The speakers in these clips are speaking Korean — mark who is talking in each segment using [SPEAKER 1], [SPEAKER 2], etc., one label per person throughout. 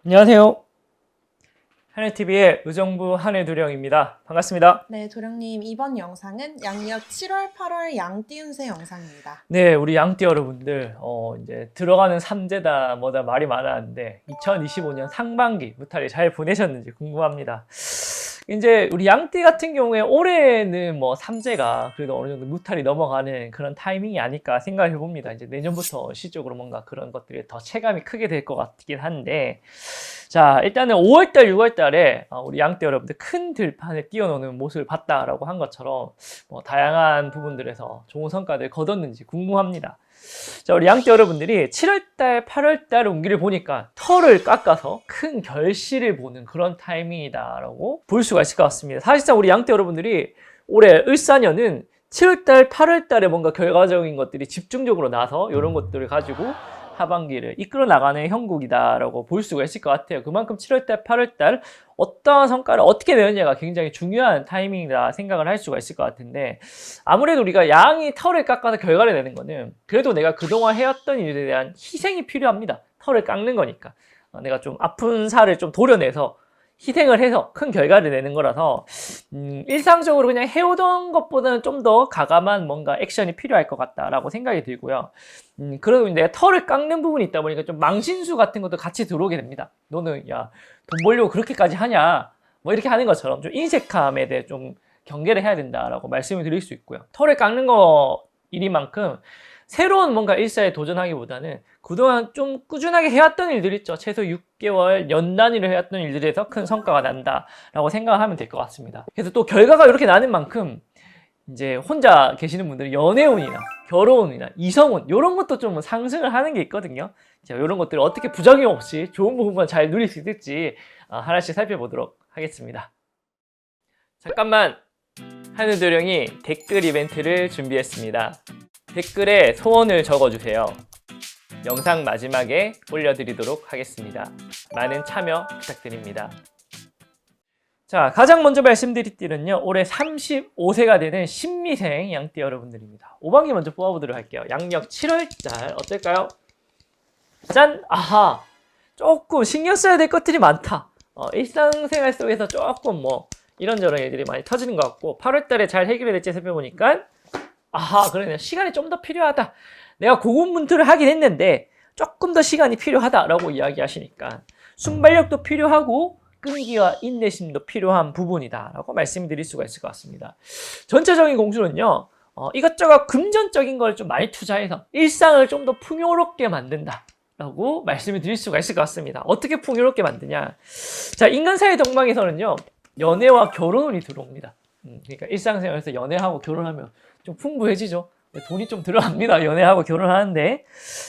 [SPEAKER 1] 안녕하세요. 하늘TV의 의정부 한해도령입니다. 반갑습니다.
[SPEAKER 2] 네, 도령님, 이번 영상은 양력 7월, 8월 양띠 운세 영상입니다.
[SPEAKER 1] 네, 우리 양띠 여러분들, 이제 들어가는 삼재다 뭐다 말이 많았는데 2025년 상반기 무탈이 잘 보내셨는지 궁금합니다. 이제 우리 양띠 같은 경우에 올해는 뭐 삼재가 그래도 어느 정도 무탈이 넘어가는 그런 타이밍이 아닐까 생각해 봅니다. 이제 내년부터 시적으로 뭔가 그런 것들이 더 체감이 크게 될 것 같긴 한데, 자, 일단은 5월달, 6월달에 우리 양띠 여러분들 큰 들판에 뛰어노는 모습을 봤다라고 한 것처럼 다양한 부분들에서 좋은 성과를 거뒀는지 궁금합니다. 자, 우리 양띠 여러분들이 7월달, 8월달 운기를 보니까 털을 깎아서 큰 결실을 보는 그런 타이밍이다라고 볼 수가 있을 것 같습니다. 사실상 우리 양띠 여러분들이 올해 을사년은 7월달, 8월달에 뭔가 결과적인 것들이 집중적으로 나서 이런 것들을 가지고 하반기를 이끌어 나가는 형국이다라고 볼 수가 있을 것 같아요. 그만큼 7월달, 8월달 어떠한 성과를 어떻게 내느냐가 굉장히 중요한 타이밍이다 생각을 할 수가 있을 것 같은데, 아무래도 우리가 양이 털을 깎아서 결과를 내는 거는 그래도 내가 그동안 해왔던 일에 대한 희생이 필요합니다. 털을 깎는 거니까 내가 좀 아픈 살을 좀 도려내서 희생을 해서 큰 결과를 내는 거라서 일상적으로 그냥 해오던 것보다는 좀 더 가감한 뭔가 액션이 필요할 것 같다라고 생각이 들고요. 그리고 내가 털을 깎는 부분이 있다 보니까 좀 망신수 같은 것도 같이 들어오게 됩니다. 너는 야, 돈 벌려고 그렇게까지 하냐? 뭐 이렇게 하는 것처럼 좀 인색함에 대해 좀 경계를 해야 된다라고 말씀을 드릴 수 있고요. 털을 깎는 거 일이만큼 새로운 뭔가 일사에 도전하기보다는 그동안 좀 꾸준하게 해왔던 일들 있죠. 최소 6개월, 연 단위로 해왔던 일들에서 큰 성과가 난다라고 생각하면 될 것 같습니다. 그래서 또 결과가 이렇게 나는 만큼 이제 혼자 계시는 분들은 연애운이나 결혼운이나 이성운 이런 것도 좀 상승을 하는 게 있거든요. 자, 이런 것들을 어떻게 부작용 없이 좋은 부분만 잘 누릴 수 있을지 하나씩 살펴보도록 하겠습니다. 잠깐만, 하늘도령이 댓글 이벤트를 준비했습니다. 댓글에 소원을 적어주세요. 영상 마지막에 올려드리도록 하겠습니다. 많은 참여 부탁드립니다. 자, 가장 먼저 말씀드릴 띠는요, 올해 35세가 되는 신미생 양띠 여러분들입니다. 5반기 먼저 뽑아보도록 할게요. 양력 7월달 어떨까요? 짠! 아하! 조금 신경 써야 될 것들이 많다. 일상생활 속에서 조금 이런저런 일들이 많이 터지는 것 같고, 8월달에 잘 해결이 될지 살펴보니까 아하, 그러네요. 시간이 좀 더 필요하다. 내가 고군분투를 하긴 했는데 조금 더 시간이 필요하다라고 이야기하시니까 순발력도 필요하고 끈기와 인내심도 필요한 부분이다라고 말씀드릴 수가 있을 것 같습니다. 전체적인 공수는요, 이것저것 금전적인 걸 좀 많이 투자해서 일상을 좀 더 풍요롭게 만든다라고 말씀을 드릴 수가 있을 것 같습니다. 어떻게 풍요롭게 만드냐? 자, 인간사의 동방에서는요, 연애와 결혼운이 들어옵니다. 그러니까 일상생활에서 연애하고 결혼하면 좀 풍부해지죠. 돈이 좀 들어갑니다. 연애하고 결혼하는데.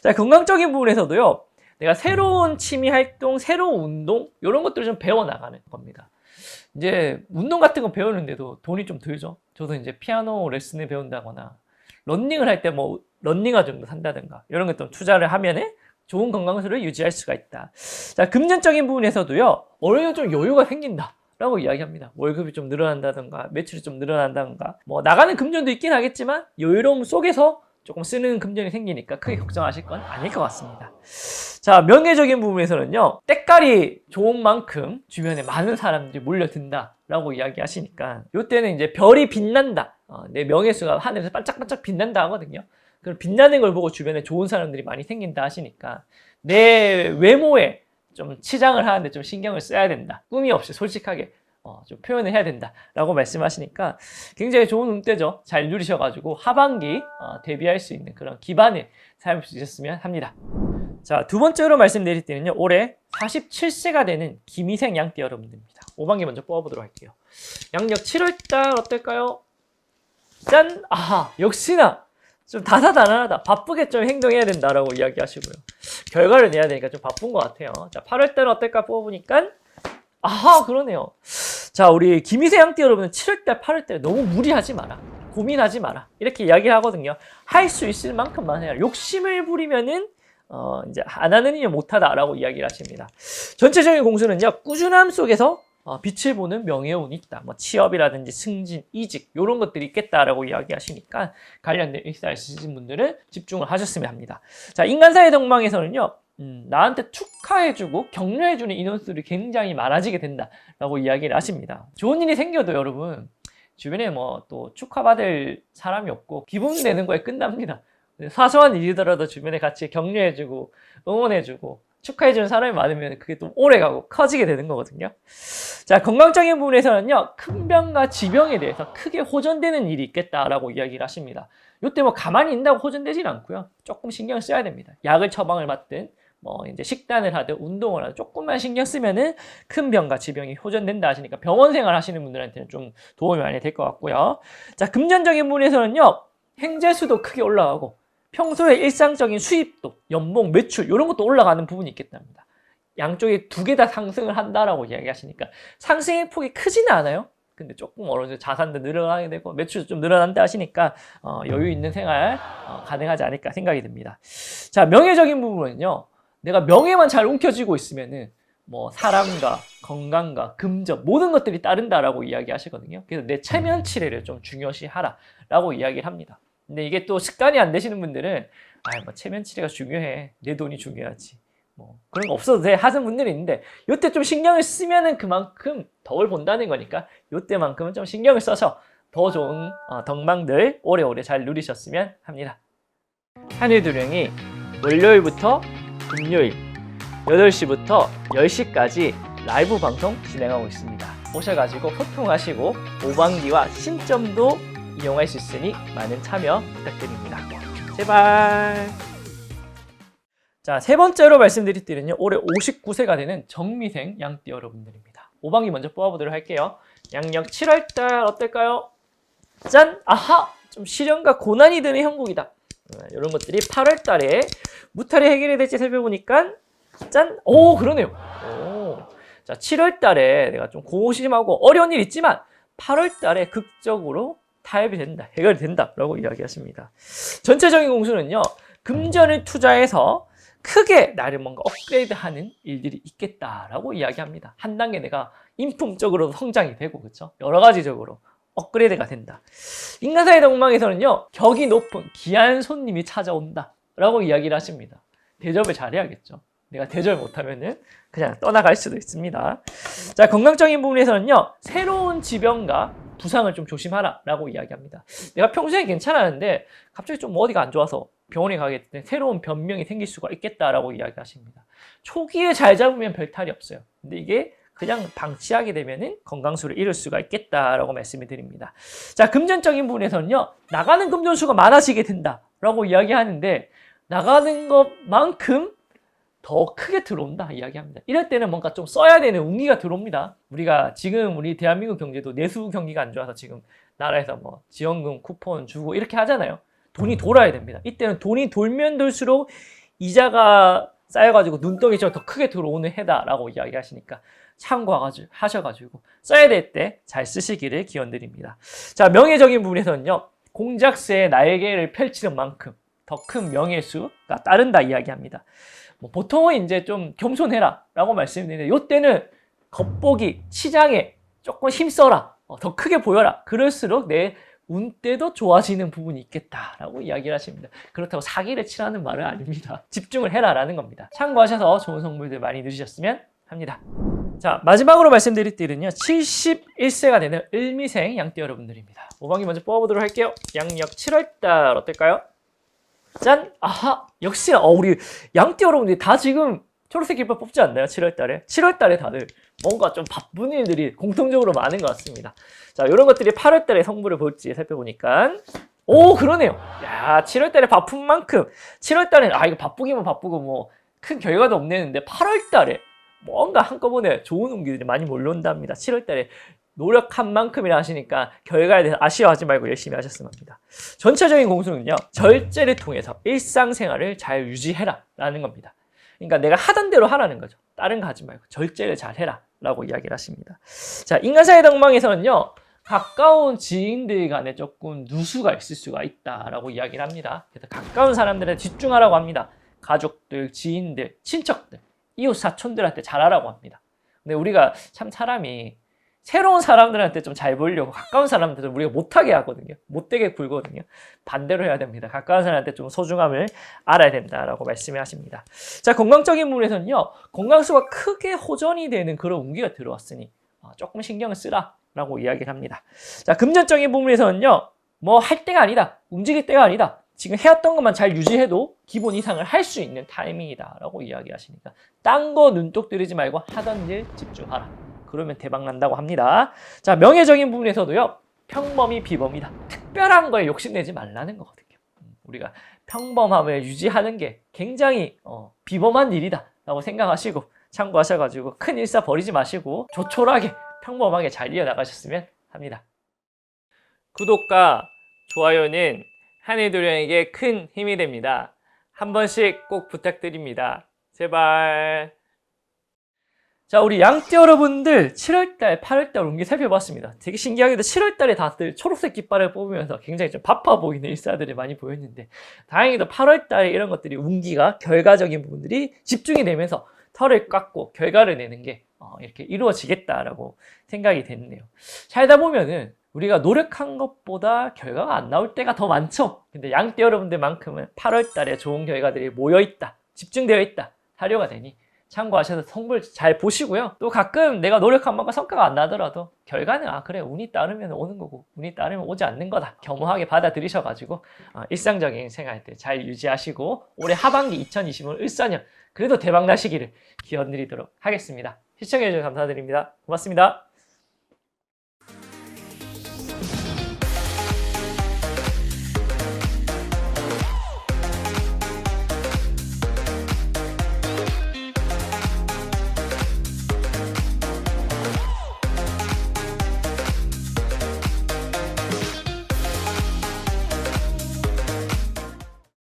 [SPEAKER 1] 자, 건강적인 부분에서도요, 내가 새로운 취미 활동, 새로운 운동 이런 것들을 좀 배워나가는 겁니다. 이제 운동 같은 거 배우는데도 돈이 좀 들죠. 저도 이제 피아노 레슨을 배운다거나 러닝을 할 때 러닝화 정도 산다든가 이런 것 좀 투자를 하면은 좋은 건강수를 유지할 수가 있다. 자, 금전적인 부분에서도요, 어느 정도 좀 여유가 생긴다 라고 이야기합니다. 월급이 좀 늘어난다든가 매출이 좀 늘어난다든가 나가는 금전도 있긴 하겠지만 여유로움 속에서 조금 쓰는 금전이 생기니까 크게 걱정하실 건 아닐 것 같습니다. 자, 명예적인 부분에서는요, 때깔이 좋은 만큼 주변에 많은 사람들이 몰려든다 라고 이야기하시니까 이때는 이제 별이 빛난다, 내 명예수가 하늘에서 반짝반짝 빛난다 하거든요. 그럼 빛나는 걸 보고 주변에 좋은 사람들이 많이 생긴다 하시니까 내 외모에 좀 치장을 하는데 좀 신경을 써야 된다. 꾸미 없이 솔직하게 좀 표현을 해야 된다라고 말씀하시니까 굉장히 좋은 운때죠. 잘 누리셔가지고 하반기 대비할 수 있는 그런 기반을 삼을 수 있었으면 합니다. 자, 두 번째로 말씀드릴 때는요, 올해 47세가 되는 김희생 양띠 여러분들입니다. 5반기 먼저 뽑아보도록 할게요. 양력 7월달 어떨까요? 짠! 아하! 역시나 좀 다사다난하다. 바쁘게 좀 행동해야 된다라고 이야기하시고요. 결과를 내야 되니까 좀 바쁜 것 같아요. 자, 8월달은 어떨까 뽑아보니까 아하, 그러네요. 자, 우리 김희세 양띠 여러분은 7월달, 8월달에 너무 무리하지 마라. 고민하지 마라. 이렇게 이야기를 하거든요. 할 수 있을 만큼만 해라. 욕심을 부리면은 이제 안 하는 일은 못하다라고 이야기를 하십니다. 전체적인 공수는요, 꾸준함 속에서 빛을 보는 명예운이 있다. 취업이라든지 승진, 이직 이런 것들이 있겠다라고 이야기하시니까 관련된 일사를 쓰신 분들은 집중을 하셨으면 합니다. 자, 인간사의 동망에서는요, 나한테 축하해주고 격려해주는 인원수들이 굉장히 많아지게 된다라고 이야기를 하십니다. 좋은 일이 생겨도 여러분 주변에 뭐 또 축하받을 사람이 없고 기분 내는 거에 끝납니다. 사소한 일이더라도 주변에 같이 격려해주고 응원해주고 축하해주는 사람이 많으면 그게 또 오래가고 커지게 되는 거거든요. 자, 건강적인 부분에서는요, 큰 병과 지병에 대해서 크게 호전되는 일이 있겠다라고 이야기를 하십니다. 이때 뭐 가만히 있는다고 호전되진 않고요. 조금 신경 써야 됩니다. 약을 처방을 받든 뭐 이제 식단을 하든 운동을 하든 조금만 신경 쓰면은 큰 병과 지병이 호전된다 하시니까 병원 생활 하시는 분들한테는 좀 도움이 많이 될 것 같고요. 자, 금전적인 부분에서는요, 행재수도 크게 올라가고 평소에 일상적인 수입도, 연봉, 매출 이런 것도 올라가는 부분이 있겠답니다. 양쪽에 두 개 다 상승을 한다라고 이야기하시니까 상승의 폭이 크지는 않아요. 근데 조금 어느 정도 자산도 늘어나게 되고 매출도 좀 늘어난다 하시니까 여유 있는 생활 가능하지 않을까 생각이 듭니다. 자, 명예적인 부분은요. 내가 명예만 잘 움켜쥐고 있으면은 뭐 사람과 건강과 금전 모든 것들이 따른다라고 이야기하시거든요. 그래서 내 체면 치레를 좀 중요시하라라고 이야기를 합니다. 근데 이게 또 습관이 안 되시는 분들은 뭐 체면 치레가 중요해. 내 돈이 중요하지. 뭐 그런 거 없어도 돼 하는 분들이 있는데 이때 좀 신경을 쓰면은 그만큼 덕을 본다는 거니까 이때만큼은 좀 신경을 써서 더 좋은 덕망들 오래오래 잘 누리셨으면 합니다. 하늘도령이 월요일부터 금요일 8시부터 10시까지 라이브 방송 진행하고 있습니다. 오셔가지고 소통하시고 오방기와 신점도 이용할 수 있으니 많은 참여 부탁드립니다. 제발. 자, 세 번째로 말씀드릴 띠는요, 올해 59세가 되는 정미생 양띠 여러분들입니다. 오방기 먼저 뽑아보도록 할게요. 양력 7월달 어떨까요? 짠! 아하! 좀 시련과 고난이 드는 형국이다. 이런 것들이 8월달에 무탈이 해결이 될지 살펴보니까 짠! 오, 그러네요. 오. 자, 7월달에 내가 좀 고심하고 어려운 일 있지만 8월달에 극적으로 타협이 된다, 해결이 된다라고 이야기하십니다. 전체적인 공수는요, 금전을 투자해서 크게 나를 뭔가 업그레이드하는 일들이 있겠다라고 이야기합니다. 한 단계 내가 인품적으로 성장이 되고, 그렇죠? 여러 가지적으로 업그레이드가 된다. 인간사의 덕망에서는요, 격이 높은 귀한 손님이 찾아온다라고 이야기를 하십니다. 대접을 잘해야겠죠. 내가 대접을 못하면은 그냥 떠나갈 수도 있습니다. 자, 건강적인 부분에서는요, 새로운 지병과 부상을 좀 조심하라 라고 이야기합니다. 내가 평소에 괜찮았는데 갑자기 좀 어디가 안 좋아서 병원에 가게 될 때 새로운 변명이 생길 수가 있겠다라고 이야기하십니다. 초기에 잘 잡으면 별 탈이 없어요. 근데 이게 그냥 방치하게 되면은 건강수를 잃을 수가 있겠다라고 말씀을 드립니다. 자, 금전적인 부분에서는요, 나가는 금전수가 많아지게 된다라고 이야기하는데 나가는 것만큼 더 크게 들어온다 이야기합니다. 이럴 때는 뭔가 좀 써야 되는 운기가 들어옵니다. 우리가 지금 우리 대한민국 경제도 내수 경기가 안 좋아서 지금 나라에서 뭐 지원금 쿠폰 주고 이렇게 하잖아요. 돈이 돌아야 됩니다. 이때는 돈이 돌면 돌수록 이자가 쌓여가지고 눈덩이처럼 더 크게 들어오는 해다라고 이야기하시니까 참고하셔가지고 써야 될 때 잘 쓰시기를 기원드립니다. 자, 명예적인 부분에서는요, 공작새의 날개를 펼치는 만큼 더 큰 명예수가 따른다 이야기합니다. 뭐 보통은 이제 좀 겸손해라 라고 말씀드리는데 이때는 겉보기, 치장에 조금 힘써라, 더 크게 보여라. 그럴수록 내 운때도 좋아지는 부분이 있겠다라고 이야기를 하십니다. 그렇다고 사기를 치라는 말은 아닙니다. 집중을 해라라는 겁니다. 참고하셔서 좋은 선물들 많이 누리셨으면 합니다. 자, 마지막으로 말씀드릴 띠는요, 71세가 되는 을미생 양띠 여러분들입니다. 오방기 먼저 뽑아보도록 할게요. 양력 7월달 어떨까요? 짠! 아하! 역시나 우리 양띠 여러분들이 다 지금 초록색 깃발 뽑지 않나요? 7월달에? 7월달에 다들 뭔가 좀 바쁜 일들이 공통적으로 많은 것 같습니다. 자, 이런 것들이 8월달에 성부를 볼지 살펴보니까 오, 그러네요. 야, 7월달에 바쁜 만큼 7월달에 이거 바쁘기만 바쁘고 뭐 큰 결과도 없네는데 8월달에 뭔가 한꺼번에 좋은 운기들이 많이 몰려온답니다. 7월달에 노력한 만큼이라 하시니까 결과에 대해서 아쉬워하지 말고 열심히 하셨으면 합니다. 전체적인 공수는요, 절제를 통해서 일상생활을 잘 유지해라 라는 겁니다. 그러니까 내가 하던 대로 하라는 거죠. 다른 거 하지 말고 절제를 잘 해라 라고 이야기를 하십니다. 자, 인간사의 덕망에서는요, 가까운 지인들 간에 조금 누수가 있을 수가 있다라고 이야기를 합니다. 그래서 가까운 사람들에 집중하라고 합니다. 가족들, 지인들, 친척들, 이웃 사촌들한테 잘하라고 합니다. 근데 우리가 참 사람이 새로운 사람들한테 좀 잘 보이려고 가까운 사람들은 우리가 못하게 하거든요. 못되게 굴거든요. 반대로 해야 됩니다. 가까운 사람한테 좀 소중함을 알아야 된다라고 말씀을 하십니다. 자, 건강적인 부분에서는요. 건강수가 크게 호전이 되는 그런 운기가 들어왔으니 조금 신경을 쓰라라고 이야기를 합니다. 자, 금전적인 부분에서는요. 뭐 할 때가 아니다. 움직일 때가 아니다. 지금 해왔던 것만 잘 유지해도 기본 이상을 할 수 있는 타이밍이다라고 이야기하시니까 딴 거 눈독 들이지 말고 하던 일 집중하라. 그러면 대박 난다고 합니다. 자, 명예적인 부분에서도요. 평범이 비범이다. 특별한 거에 욕심내지 말라는 거거든요. 우리가 평범함을 유지하는 게 굉장히 비범한 일이다 라고 생각하시고 참고하셔가지고 큰 일사 버리지 마시고 조촐하게 평범하게 잘 이어나가셨으면 합니다. 구독과 좋아요는 한해도령에게 큰 힘이 됩니다. 한 번씩 꼭 부탁드립니다. 제발. 자, 우리 양띠 여러분들 7월달, 8월달 운기 살펴봤습니다. 되게 신기하게도 7월달에 다들 초록색 깃발을 뽑으면서 굉장히 좀 바빠 보이는 일사들이 많이 보였는데 다행히도 8월달에 이런 것들이 운기가 결과적인 부분들이 집중이 되면서 털을 깎고 결과를 내는 게 이렇게 이루어지겠다라고 생각이 됐네요. 살다 보면은 우리가 노력한 것보다 결과가 안 나올 때가 더 많죠. 근데 양띠 여러분들만큼은 8월달에 좋은 결과들이 모여있다, 집중되어 있다, 사료가 되니 참고하셔서 성불 잘 보시고요. 또 가끔 내가 노력한 만큼 성과가 안 나더라도 결과는 그래 운이 따르면 오는 거고 운이 따르면 오지 않는 거다. 겸허하게 받아들이셔가지고 일상적인 생활들 잘 유지하시고 올해 하반기 2025년 을사년 그래도 대박 나시기를 기원드리도록 하겠습니다. 시청해주셔서 감사드립니다. 고맙습니다.